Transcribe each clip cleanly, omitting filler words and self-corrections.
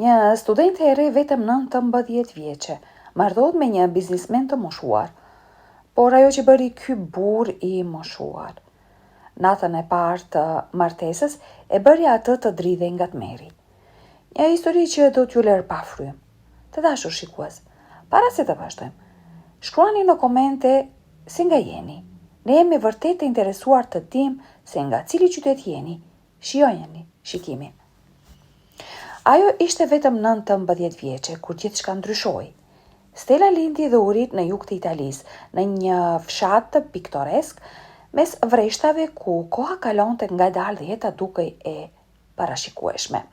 Një studente e re vetëm 19 vjeçe marrëdhëhet me një biznismen të moshuar, por ajo që bëri ky burr i moshuar, natën e parë të martesës e bëri atë të dridhej nga tmerri. Një histori që do t'ju lërë pa frym. Të dashur shikues, para se të vazhdojmë, shkruani në komente se nga jeni. Ne jemi vërtet të interesuar të dimë se nga cili qytet jeni. Shijojeni shikimin. Ajo ishte vetëm 19 vjeçe kur gjithçka ndryshoi. Stella lindi dhe u rit në jug të Italisë, në një fshat piktoresk, mes vreshtave ku koha kalonte ngadalë dhe jeta dukej e parashikueshme.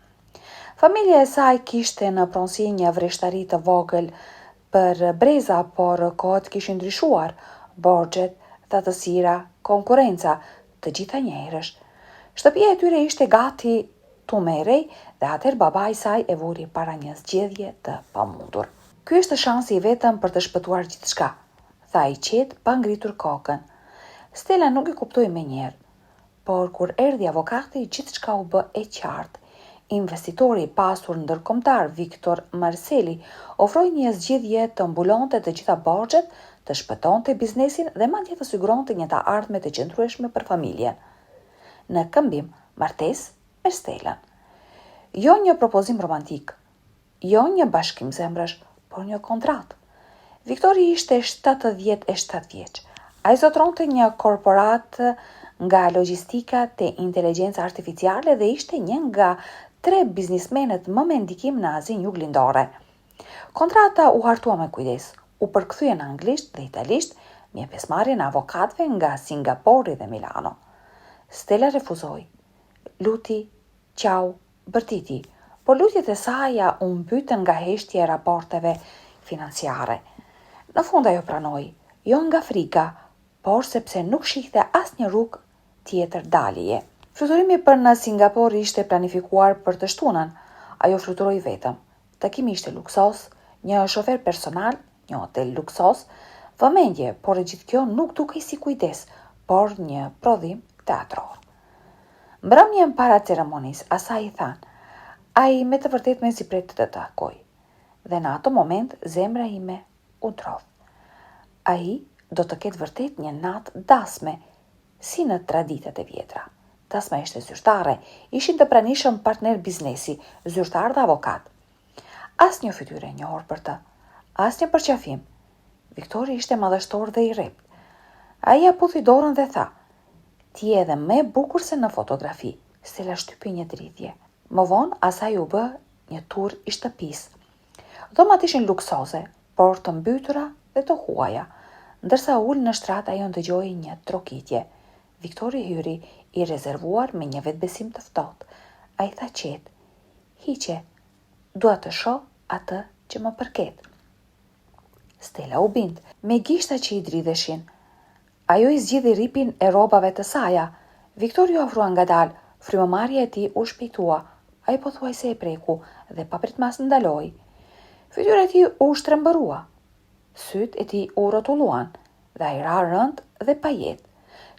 Familja e saj kishte në pronësi një vreshtari të vogël për breza, por kohët kishin ndryshuar, borxhet, thatësira, konkurenca, të gjitha njëherësh. Shtëpia e tyre ishte gati tu merrej dhe atëherë babai i saj e vuri para një zgjedhje të pamundur. Ky është shansi i vetëm për të shpëtuar gjithçka, tha i qetë pa ngritur kokën. Stella nuk i kuptoi menjëherë, por kur erdhi avokati, gjithçka u bë e qartë. Investitori i pasur ndërkombëtar Viktor Marseli ofroi një zgjidhje të mbulonte të gjitha borxhet, të shpëtonte biznesin dhe madje të siguronte një të ardhme të qëndrueshme për familjen. Në këmbim, martesë me Stellën. Jo një propozim romantik, jo një bashkim zemrësh, por një kontratë. Viktori ishte 77 vjeç. Ai zotronte një korporat nga logjistika te inteligjenca artificiale dhe ishte një nga 3 biznismenët më me ndikim në Azinë Juglindore. Kontrata u hartua me kujdes, u përkthye në anglisht dhe italisht, me pjesëmarrjen e avokatëve nga Singapori dhe Milano. Stella refuzoi. Luti, qau, bërtiti, por lutjet e saj u mbytën nga heshtja e raporteve financiare. Në fund ajo pranoi, jo nga frika, por sepse nuk shihte asnjë rrugë tjetër daljeje. Fluturimi për në Singapur ishte planifikuar për të shtunën. Ajo fluturoi vetëm. Takimi ishte luksos, një shofer personal, një hotel luksos, vëmendje, por e gjithë kjo nuk dukej si kujdes, por një prodhim teatror. Mbrëmjen para ceremonisë, asaj i than, ai me të vërtet me si pret të takoj. Dhe në ato moment, zemra ime u ndrodh. Ai do të ketë vërtet një natë dasme, si në traditat e vjetra. Tasma ishte zyrtare, ishin të pranishëm partner biznesi, zyrtar dhe avokat. Asnjë fytyrë e njohur për të, asnjë përqafim. Viktori ishte madhështor dhe i rrept. Ai ia puthi dorën dhe tha: "Ti je edhe më e bukur se në fotografi." Stella shtypi një dridhje. Më vonë asaj u bë një tur i shtëpisë. Dhomat ishin luksoze, por të mbytura dhe të huaja. Ndërsa ul në shtrat, ajo dëgjoi një trokitje. Viktori hyri, i rezervuar me një vetbesim të ftohtë. Ai tha qetë: "Hiqe, dua të shoh atë që më përket." Stella u bind, me gishta që i dridheshin. Ajo i zgjidhi ripin e rrobave të saja. Viktori u ofrua ngadalë, frymëmarrja e tij u shpejtua. Ai pothuajse e preku dhe papritmas ndaloi. Fytyra e tij u shtrembërua. Sytë e tij u rrotulluan dhe ai ra rënd dhe pa jetë.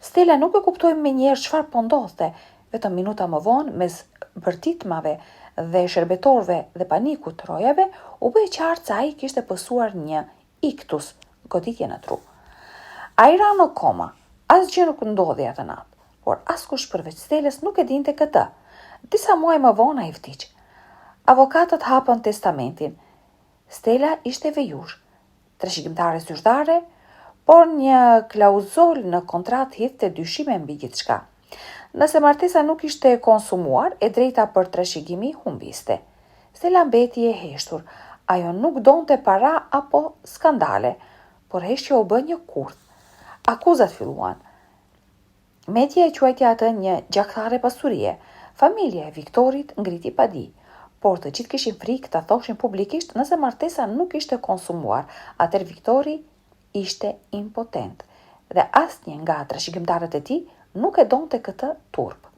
Stella nuk e kuptoi menjëherë çfarë po ndodhte, vetëm minuta më vonë, mes bërtitmave dhe shërbetorëve dhe panikut të rojave, u bë e qartë se ai kishte pësuar një iktus, goditje në tru. Ai ra në koma, asgjë nuk ndodhi atë natë, por askush përveç Stellës nuk e dinte këtë. Disa muaj më vonë ai vdiq. Avokatët hapën testamentin. Stella ishte vejush, trashëgimtare zyrtare, por një klauzol në kontratë hidhte dyshime mbi gjithçka. Nëse martesa nuk ishte konsumuar, e drejta për trashëgimi humbiste. Stella mbeti e heshtur. Ajo nuk donte para apo skandale, por heshtja u bë një kurth. Akuzat filluan. Media e quajti atë një gjakthare pasurie. Familja e Viktorit ngriti padi, por të gjithë kishin frikë ta thoshin publikisht nëse martesa nuk ishte konsumuar. Atëherë Viktori ishte impotent dhe asnjë nga trashëgimtarët e tij nuk e donte këtë turp.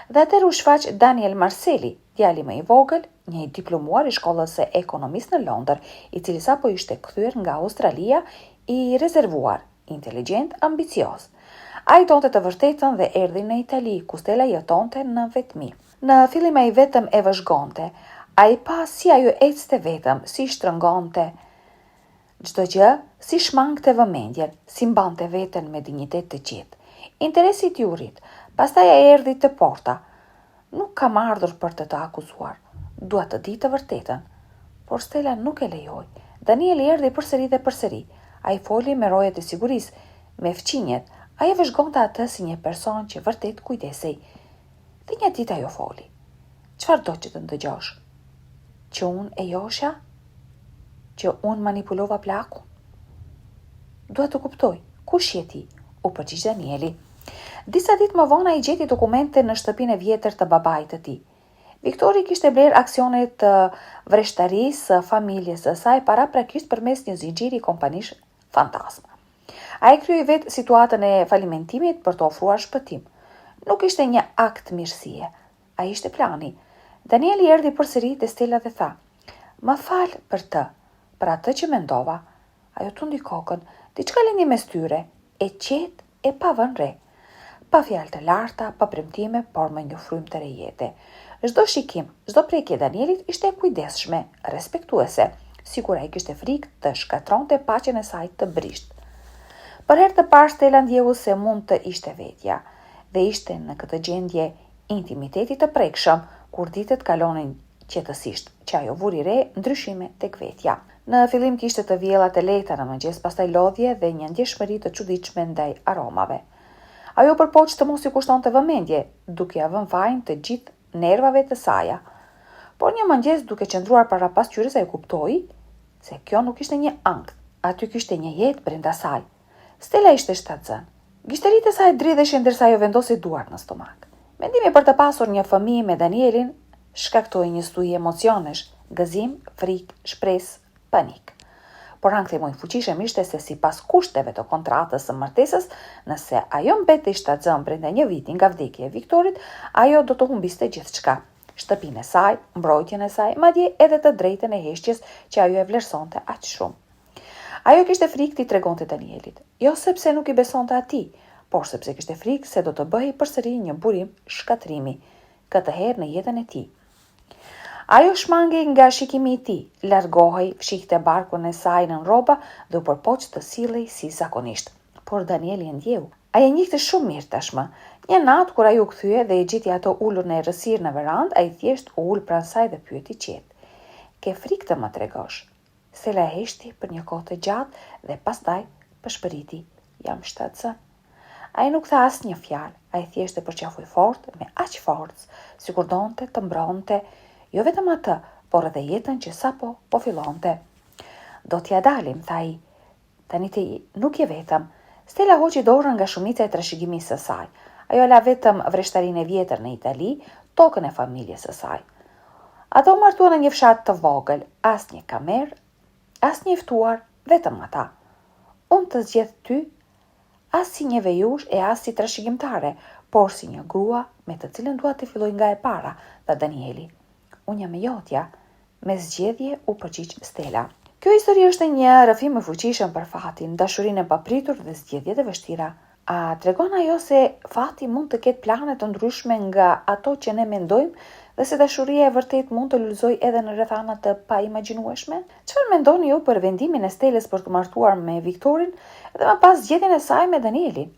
Dhe atëherë u shfaq Daniel Marseli, djali më i vogël, një i diplomuar i shkollës së ekonomisë në Londër, i cili sapo ishte kthyer nga Australia, i rezervuar, inteligjent, ambicioz. Ai donte të vërtetën dhe erdhi në Itali, ku Stella jetonte në vetmi. Në fillim ai vetëm e vëzhgonte. A i pa si ajo ecte vetëm, si shtrëngonte çdo gjë, si shmangte vëmendjen, si mbante veten me dinjitet të qetë. Interesi i rrit, pastaj ai erdhi te porta. Nuk kam ardhur për të akuzuar. Dua të di të vërtetën. Por Stella nuk e lejoi. Danieli erdhi përsëri dhe përsëri. Ai foli me rojet e sigurisë, me fqinjet. Ai e vëzhgonte atë si një person që vërtet kujdesej. Dhe një ditë ajo foli. Çfarë do që të ndëgjosh? Që unë e josha? Që unë manipulova plakun? Dua të kuptoj, kush je ti? U përgjigj Danieli. Disa ditë më vonë ai gjeti dokumente në shtëpinë e vjetër të babait të tij. Viktori kishte bler aksionet të vreshtarisë së familjes së saj paraprakisht përmes një zinxhiri kompanish fantasma. Ai kryei vetë situatën e falimentimit për të ofruar shpëtim. Nuk ishte një akt mirësie, ai ishte plani. Danieli erdhi përsëri te Stella dhe tha: "Më fal për atë që mendova." Ajo tundi kokën, diçka lindi mes tyre, e qetë e pa vënë re. Pa fjalë të larta, pa premtime, por me një frym të rejete. Çdo shikim, çdo prekje e Danielit ishte e kujdesshme, respektuese, sikur ai kishte frikë të shkatronte paqen e saj të brisht. Për herë të parë Stella ndjehu se mund të ishte vetja, dhe ishte në këtë gjendje intimiteti të prekshëm, kur ditët kalonin qetësisht, që ajo vuri re ndryshime tek vetja. Në fillim kishte të vjellat e lehta në mëngjes, pastaj lodhje dhe një ndjeshmëri të çuditshme ndaj aromave. Ajo përpoq të mos i kushtonte vëmendje, duke ia vënë fajin të gjithë nervave të saja. Por një mëngjes, duke qëndruar para pasqyrës, ai kuptoi se kjo nuk ishte një ëngth, aty kishte një jetë brenda saj. Stella ishte shtatzën. Gishtëritë e saj dridheshin ndërsa ajo vendosi duart në stomak. Mendimi për të pasur një fëmijë me Danielin shkaktoi një stuhi emocionesh, gëzim, frikë, shpresë, panik. Por ankthi më i fuqishëm ishte se sipas kushteve të kontratës së martesës, nëse ajo mbeti shtatzën brenda një viti nga vdekja e Viktorit, ajo do të humbiste gjithçka. Shtëpinë e saj, mbrojtjen e saj, madje edhe të drejtën e heshtjes që ajo e vlerësonte aq shumë. Ajo kishte frikë t'i tregonte Danielit, jo sepse nuk i besonte atij, por sepse kishte frikë se do të bëhej përsëri një burim shkatrimi, këtë herë në jetën e tij. Ajo shmangej nga shikimi i tij, largohej, fshikte barkun e saj nën rroba dhe u përpoq të sillej si zakonisht. Por Danieli e ndjehu. Ai e njihte shumë mirë tashmë. Një natë kur ai u kthye dhe e gjeti ato ulur në errësirë në verandë, ai thjesht u ul pranë saj dhe pyeti qetë: "Ke frikë të më tregosh?" Stella e heshti për një kohë të gjatë dhe pastaj pëshpëriti: "Jam shtatzën." Ai nuk tha asnjë fjalë, ai thjesht e përqafoi fort, me aq forcë, sikur donte të mbronte jo vetëm atë, por edhe jetën që sapo po fillonte. "Do t'ja dalim," tha ai. "Tani ti nuk je vetëm." Stella hoqi dorën nga shumica e trashëgimisë së saj. Ajo la vetëm vreshtarinë e vjetër në Itali, tokën e familjes së saj. Ato martuan në një fshat të vogël, asnjë kamer, asnjë i ftuar, vetëm ata. "Unë të zgjedh ty, as si një vejush e as si trashëgimtare, por si një grua me të cilën dua të filloj nga e para," tha Danieli. "Unë jam e jotja," me zgjedhje u përgjigj Stella. Kjo histori është një rrëfim i fuqishëm për fatin, dashurinë e papritur dhe zgjedhjet e vështira. A tregon ajo se fati mund të ketë plane të ndryshme nga ato që ne mendojmë dhe se dashuria e vërtet mund të lulëzoj edhe në rrethana të paimagjinueshme? Çfarë mendoni ju për vendimin e Stellës për të martuar me Viktorin dhe më pas zgjedhjen e saj me Danielin?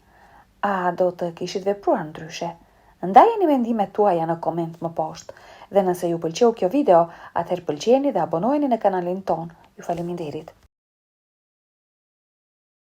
A do të kishit vepruar ndryshe? Ndajeni mendimet tuaja në koment më poshtë. Dhe nëse ju pëlqeu kjo video, atëherë pëlqeni dhe abonojeni në kanalin ton. Ju faleminderit.